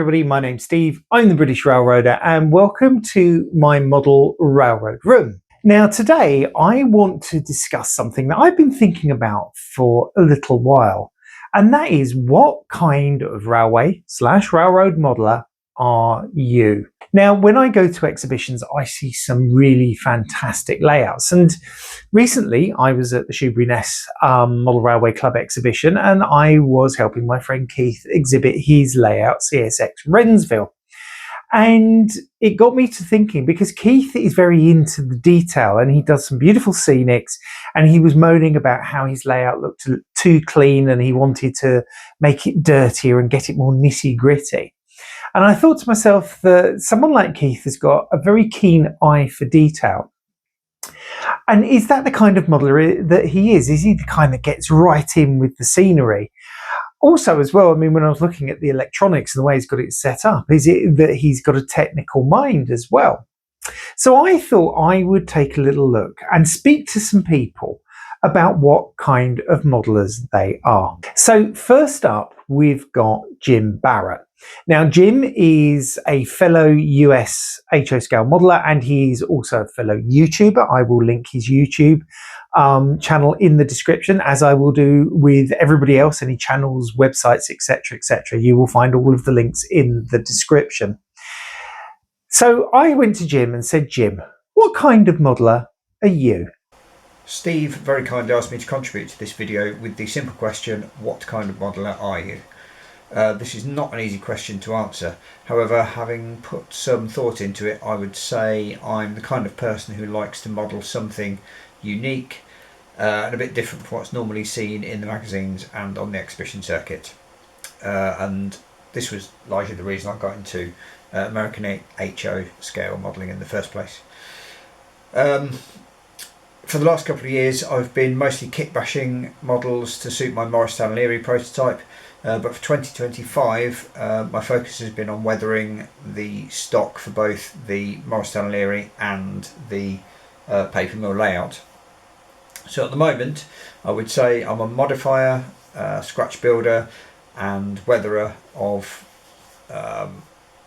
everybody, my name's Steve, I'm the British Railroader and welcome to my model railroad room. Now today I want to discuss something that I've been thinking about for a little while, and that is what kind of railway/railroad modeler are you? Now when I go to exhibitions I see some really fantastic layouts, and recently I was at the Shoebury-Ness Model Railway Club exhibition and I was helping my friend Keith exhibit his layout CSX Wrensville. And it got me to thinking, because Keith is very into the detail and he does some beautiful scenics, and he was moaning about how his layout looked too clean and he wanted to make it dirtier and get it more nitty gritty. And I thought to myself that someone like Keith has got a very keen eye for detail. And is that the kind of modeler that he is? Is he the kind that gets right in with the scenery? Also as well, I mean, when I was looking at the electronics and the way he's got it set up, is it that he's got a technical mind as well? So I thought I would take a little look and speak to some people about what kind of modelers they are. So first up, we've got Jim Barrett. Now, Jim is a fellow US HO scale modeler, and he's also a fellow YouTuber. I will link his YouTube channel in the description, as I will do with everybody else, any channels, websites, etc., etc. You will find all of the links in the description. So I went to Jim and said, Jim, what kind of modeler are you? Steve very kindly asked me to contribute to this video with the simple question, what kind of modeler are you? This is not an easy question to answer. However, having put some thought into it, I would say I'm the kind of person who likes to model something unique and a bit different from what's normally seen in the magazines and on the exhibition circuit. And this was largely the reason I got into American HO scale modelling in the first place. For the last couple of years I've been mostly kit bashing models to suit my Morristown Leary prototype, but for 2025 my focus has been on weathering the stock for both the Morristown Leary and the paper mill layout. So at the moment I would say I'm a modifier, scratch builder and weatherer of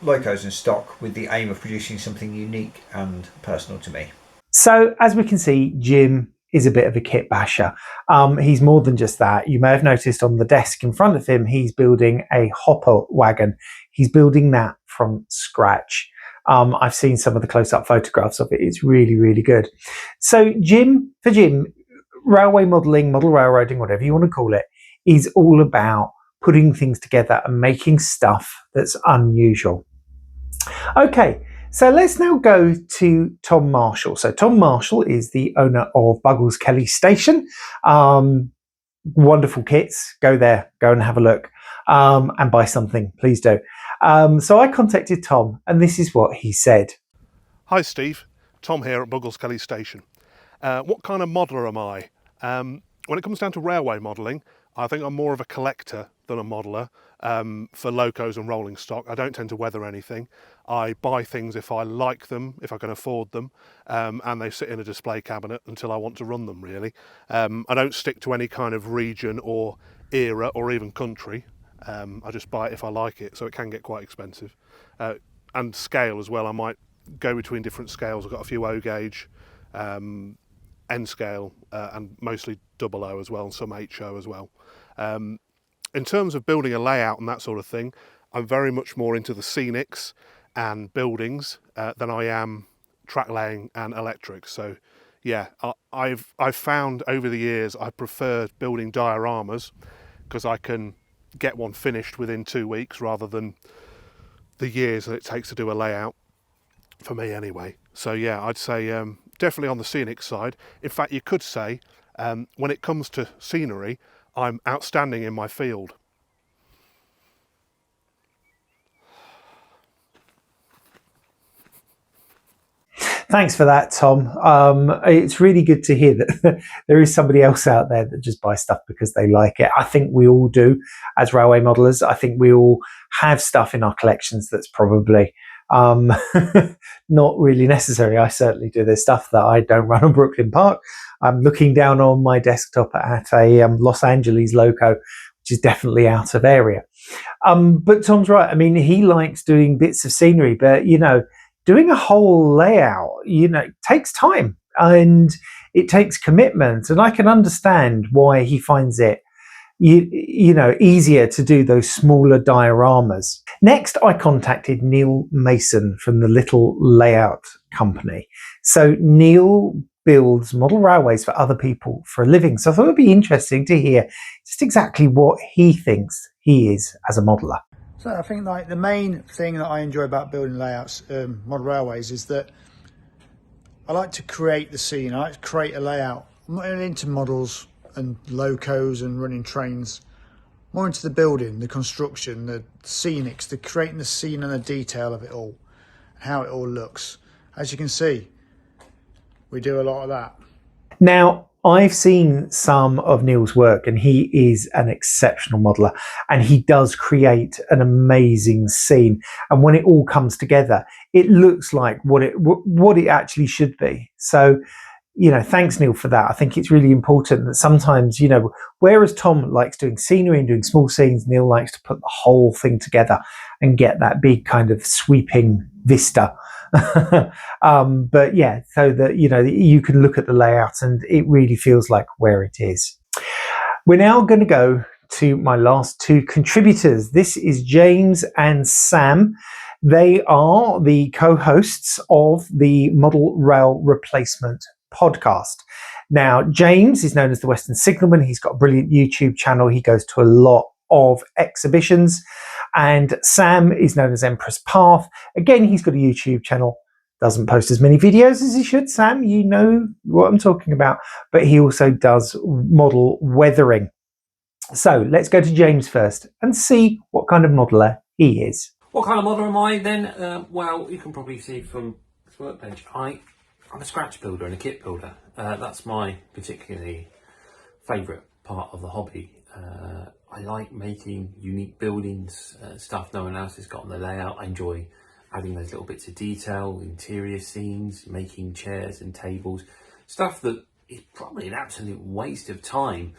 locos and stock, with the aim of producing something unique and personal to me. So as we can see, Jim is a bit of a kit basher. He's more than just that. You may have noticed on the desk in front of him, he's building a hopper wagon. He's building that from scratch. I've seen some of the close-up photographs of it. It's really, really good. So for Jim, railway modelling, model railroading, whatever you want to call it, is all about putting things together and making stuff that's unusual. Okay. So let's now go to Tom Marshall. So Tom Marshall is the owner of Buggles Kelly Station. Wonderful kits. Go there, go and have a look and buy something, please do. So I contacted Tom and this is what he said. Hi Steve, Tom here at Buggles Kelly Station. What kind of modeler am I? When it comes down to railway modelling, I think I'm more of a collector than a modeler. For locos and rolling stock, I don't tend to weather anything. I buy things if I like them, if I can afford them, and they sit in a display cabinet until I want to run them, really. I don't stick to any kind of region or era or even country. I just buy it if I like it, so it can get quite expensive. And scale as well, I might go between different scales. I've got a few O gauge, N scale, and mostly double O as well, and some HO as well. In terms of building a layout and that sort of thing, I'm very much more into the scenics and buildings than I am track laying and electrics. So yeah, I've found over the years I prefer building dioramas because I can get one finished within 2 weeks rather than the years that it takes to do a layout, for me anyway. So yeah, I'd say definitely on the scenic side. In fact, you could say when it comes to scenery, I'm outstanding in my field. Thanks for that, Tom. It's really good to hear that there is somebody else out there that just buys stuff because they like it. I think we all do as railway modelers. I think we all have stuff in our collections that's probably not really necessary. I certainly do. There's stuff that I don't run on Brooklyn Park. I'm looking down on my desktop at a Los Angeles loco, which is definitely out of area. But Tom's right. I mean, he likes doing bits of scenery, but doing a whole layout, takes time and it takes commitment. And I can understand why he finds it easier to do those smaller dioramas. Next, I contacted Neil Mason from the Little Layout Company. So Neil builds model railways for other people for a living. So I thought it would be interesting to hear just exactly what he thinks he is as a modeller. So I think like the main thing that I enjoy about building layouts, model railways, is that I like to create the scene. I like to create a layout. I'm not into models and locos and running trains. More into the building, the construction, the scenics, the creating the scene and the detail of it all, how it all looks. As you can see, we do a lot of that. Now, I've seen some of Neil's work and he is an exceptional modeller and he does create an amazing scene. And when it all comes together, it looks like what it actually should be. So, thanks, Neil, for that. I think it's really important that sometimes, whereas Tom likes doing scenery and doing small scenes, Neil likes to put the whole thing together and get that big kind of sweeping vista. But yeah, so that, you can look at the layout and it really feels like where it is. We're now going to go to my last two contributors. This is James and Sam. They are the co-hosts of the Model Rail Replacement podcast. Now, James is known as the Western Signalman. He's got a brilliant YouTube channel. He goes to a lot of exhibitions. And Sam is known as Empress Path. Again, he's got a YouTube channel. Doesn't post as many videos as he should. Sam, you know what I'm talking about. But he also does model weathering. So let's go to James first and see what kind of modeller he is. What kind of modeller am I then? Well, you can probably see from this workbench, I'm a scratch builder and a kit builder. That's my particularly favourite part of the hobby. I like making unique buildings, stuff no one else has got on the layout. I enjoy adding those little bits of detail, interior scenes, making chairs and tables, stuff that is probably an absolute waste of time,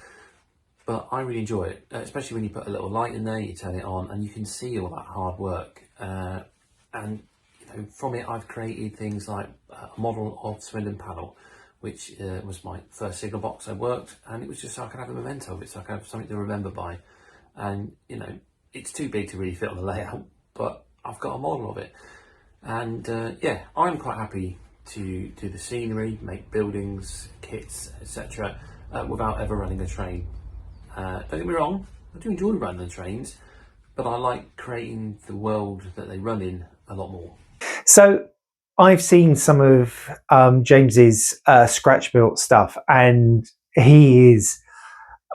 but I really enjoy it, especially when you put a little light in there, you turn it on and you can see all that hard work. And from it I've created things like a model of Swindon Paddle, which was my first signal box I worked, and it was just so I could have a memento of it, so I could have something to remember by. And it's too big to really fit on the layout, but I've got a model of it. And yeah, I'm quite happy to do the scenery, make buildings, kits, etc. Without ever running a train. Don't get me wrong, I do enjoy running the trains, but I like creating the world that they run in a lot more. So I've seen some of James's scratch built stuff, and he is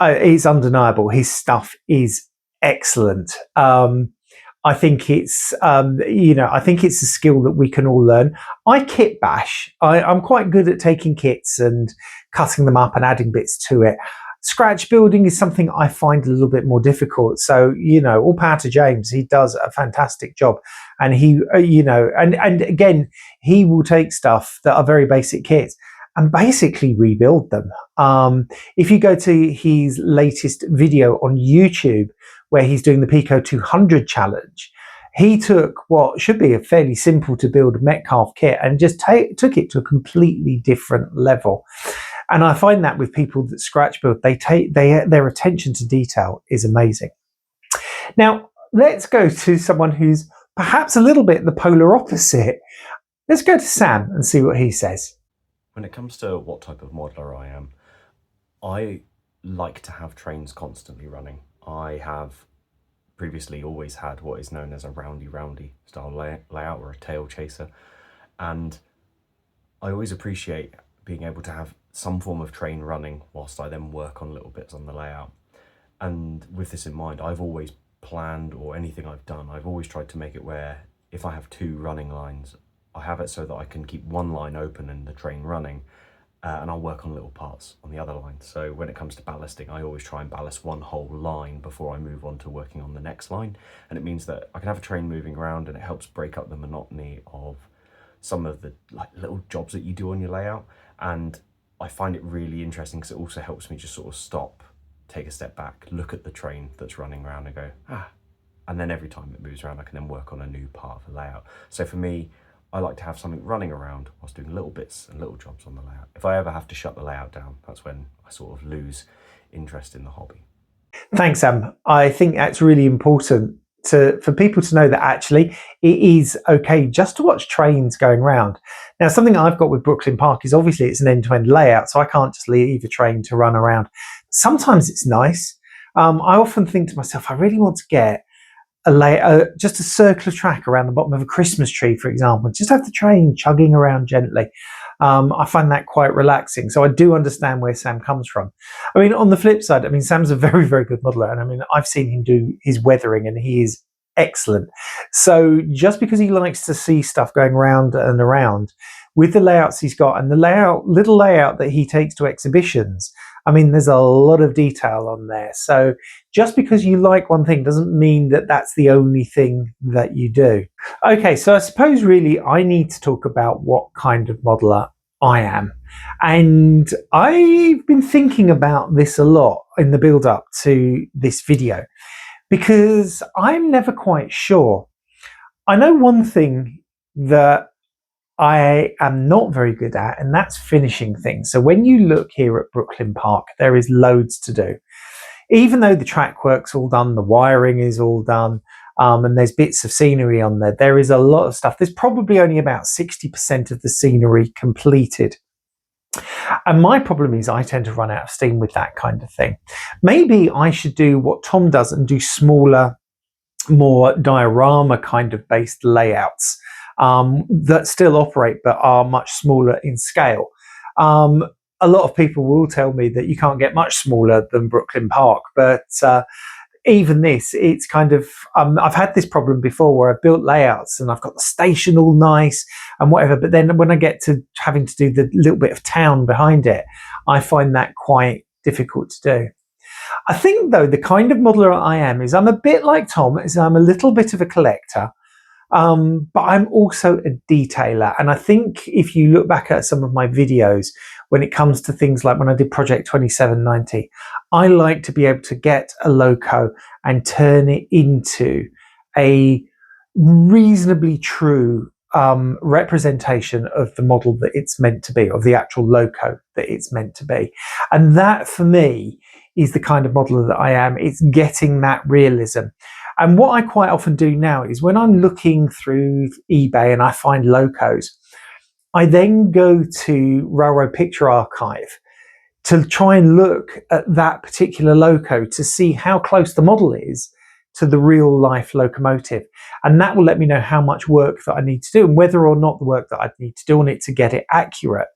it's undeniable. His stuff is excellent. I think it's I think it's a skill that we can all learn. I kit bash. I'm quite good at taking kits and cutting them up and adding bits to it. Scratch building is something I find a little bit more difficult. So, all power to James. He does a fantastic job. And he, and again, he will take stuff that are very basic kits and basically rebuild them. If you go to his latest video on YouTube, where he's doing the Pico 200 challenge, he took what should be a fairly simple to build Metcalf kit and just took it to a completely different level. And I find that with people that scratch build, their attention to detail is amazing. Now, let's go to someone who's perhaps a little bit the polar opposite. Let's go to Sam and see what he says. When it comes to what type of modeler I am, I like to have trains constantly running. I have previously always had what is known as a roundy style layout or a tail chaser. And I always appreciate being able to have some form of train running whilst I then work on little bits on the layout. And with this in mind, I've always planned, or anything I've done, I've always tried to make it where if I have two running lines, I have it so that I can keep one line open and the train running, and I'll work on little parts on the other line. So when it comes to ballasting, I always try and ballast one whole line before I move on to working on the next line. And it means that I can have a train moving around, and it helps break up the monotony of some of the little jobs that you do on your layout. And I find it really interesting because it also helps me just sort of stop, take a step back, look at the train that's running around and go, and then every time it moves around, I can then work on a new part of the layout. So for me, I like to have something running around whilst doing little bits and little jobs on the layout. If I ever have to shut the layout down, that's when I sort of lose interest in the hobby. Thanks, Sam. I think that's really important for people to know that actually it is okay just to watch trains going around. Now, something I've got with Brooklyn Park is obviously it's an end-to-end layout, so I can't just leave a train to run around. Sometimes it's nice. I often think to myself, I really want to get just a circular track around the bottom of a Christmas tree, for example, just have the train chugging around gently. I find that quite relaxing. So I do understand where Sam comes from. I mean, on the flip side, I mean, Sam's a very, very good modeler. And I mean, I've seen him do his weathering and he is excellent. So just because he likes to see stuff going round and around with the layouts he's got and the little layout that he takes to exhibitions, I mean, there's a lot of detail on there. So just because you like one thing doesn't mean that that's the only thing that you do. Okay, so I suppose really I need to talk about what kind of modeler I am. And I've been thinking about this a lot in the build up to this video because I'm never quite sure. I know one thing that I am not very good at, and that's finishing things. So when you look here at Brooklyn Park, there is loads to do. Even though the track work's all done, the wiring is all done, and there's bits of scenery on there, there is a lot of stuff. There's probably only about 60% of the scenery completed. And my problem is I tend to run out of steam with that kind of thing. Maybe I should do what Tom does and do smaller, more diorama kind of based layouts that still operate but are much smaller in scale. A lot of people will tell me that you can't get much smaller than Brooklyn Park, but even this, it's kind of, I've had this problem before where I've built layouts and I've got the station all nice and whatever, but then when I get to having to do the little bit of town behind it, I find that quite difficult to do. I think though, the kind of modeler I am is I'm a bit like Tom, is I'm a little bit of a collector. But I'm also a detailer. And I think if you look back at some of my videos, when it comes to things like when I did Project 2790, I like to be able to get a loco and turn it into a reasonably true representation of the model that it's meant to be, of the actual loco that it's meant to be. And that for me is the kind of modeler that I am. It's getting that realism. And what I quite often do now is when I'm looking through eBay and I find locos, I then go to Railroad Picture Archive to try and look at that particular loco to see how close the model is to the real life locomotive. And that will let me know how much work that I need to do and whether or not the work that I'd need to do on it to get it accurate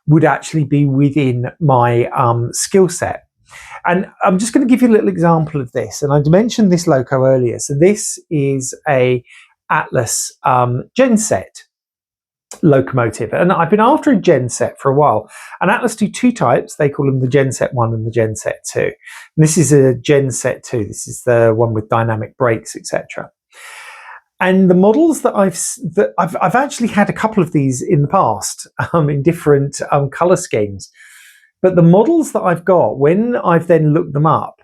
would actually be within my skill set. And I'm just going to give you a little example of this. And I mentioned this loco earlier. So this is a Atlas genset locomotive. And I've been after a genset for a while. And Atlas do two types. They call them the Genset 1 and the Genset 2. And this is a Genset 2. This is the one with dynamic brakes, etc. And the models that I've actually had a couple of these in the past in different color schemes. But the models that I've got, when I've then looked them up,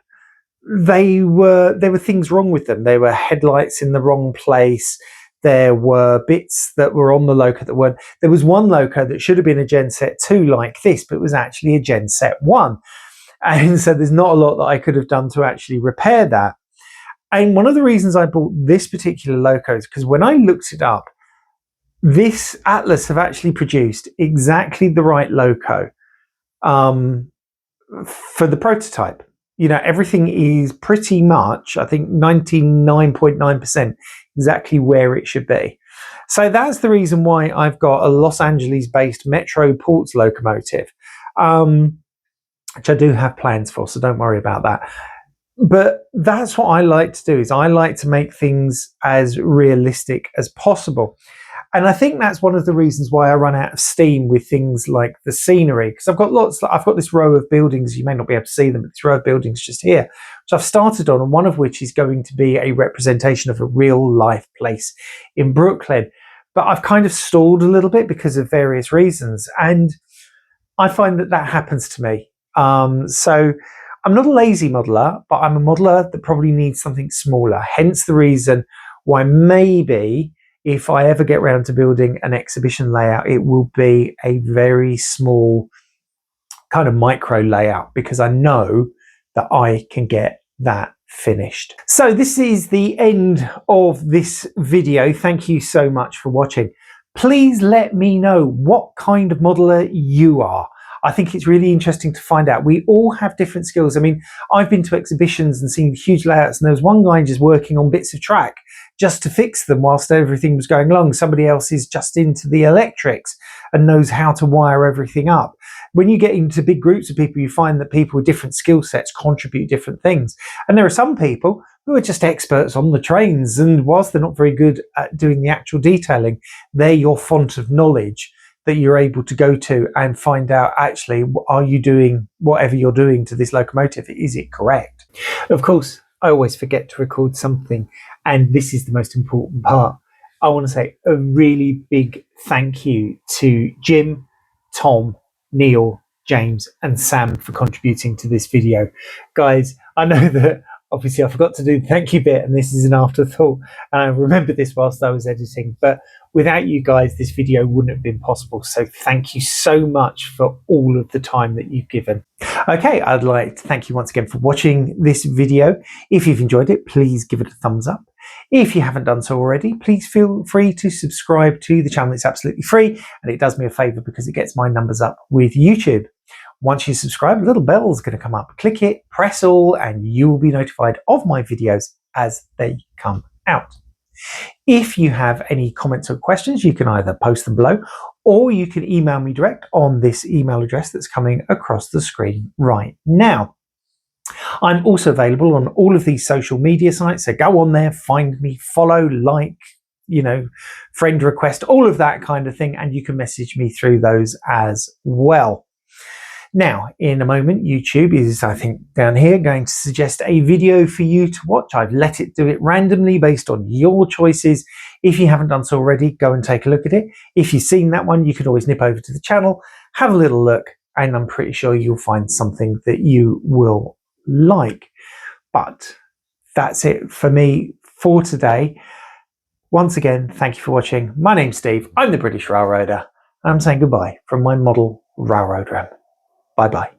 there were things wrong with them. There were headlights in the wrong place. There were bits that were on the loco that weren't. There was one loco that should have been a Genset 2 like this, but it was actually a Genset 1. And so there's not a lot that I could have done to actually repair that. And one of the reasons I bought this particular loco is because when I looked it up, this Atlas have actually produced exactly the right loco for the prototype. You know, everything is pretty much, I think 99.9% exactly where it should be. So that's the reason why I've got a Los Angeles based Metro Ports locomotive, which I do have plans for, so don't worry about that. But that's what I like to do, is I like to make things as realistic as possible. And I think that's one of the reasons why I run out of steam with things like the scenery, because I've got this row of buildings. You may not be able to see them, but this row of buildings just here, which I've started on, and one of which is going to be a representation of a real life place in Brooklyn. But I've kind of stalled a little bit because of various reasons. And I find that happens to me. So I'm not a lazy modeler, but I'm a modeler that probably needs something smaller. Hence the reason why maybe if I ever get around to building an exhibition layout, it will be a very small kind of micro layout, because I know that I can get that finished. So this is the end of this video. Thank you so much for watching. Please let me know what kind of modeler you are. I think it's really interesting to find out. We all have different skills. I mean, I've been to exhibitions and seen huge layouts, and there was one guy just working on bits of track just to fix them whilst everything was going along. Somebody else is just into the electrics and knows how to wire everything up. When you get into big groups of people, you find that people with different skill sets contribute different things. And there are some people who are just experts on the trains, and whilst they're not very good at doing the actual detailing, they're your font of knowledge that you're able to go to and find out, actually, are you doing whatever you're doing to this locomotive? Is it correct? Of course, I always forget to record something, and this is the most important part. I want to say a really big thank you to Jim, Tom, Neil, James and Sam for contributing to this video. Guys, I know that obviously I forgot to do the thank you bit, and this is an afterthought, and I remembered this whilst I was editing, but without you guys this video wouldn't have been possible. So thank you so much for all of the time that you've given. Okay, I'd like to thank you once again for watching this video. If you've enjoyed it, please give it a thumbs up. If you haven't done so already, please feel free to subscribe to the channel. It's absolutely free, and it does me a favor because it gets my numbers up with YouTube. Once you subscribe, a little bell is going to come up. Click it, press all, and you will be notified of my videos as they come out. If you have any comments or questions, you can either post them below, or you can email me direct on this email address that's coming across the screen right now. I'm also available on all of these social media sites, so go on there, find me, follow, like, friend request, all of that kind of thing, and you can message me through those as well. Now, in a moment, YouTube is, I think, down here going to suggest a video for you to watch. I've let it do it randomly based on your choices. If you haven't done so already, go and take a look at it. If you've seen that one, you can always nip over to the channel, have a little look, and I'm pretty sure you'll find something that you will like. But that's it for me for today. Once again, thank you for watching. My name's Steve. I'm the British Railroader, and I'm saying goodbye from my model railroad room. Bye-bye.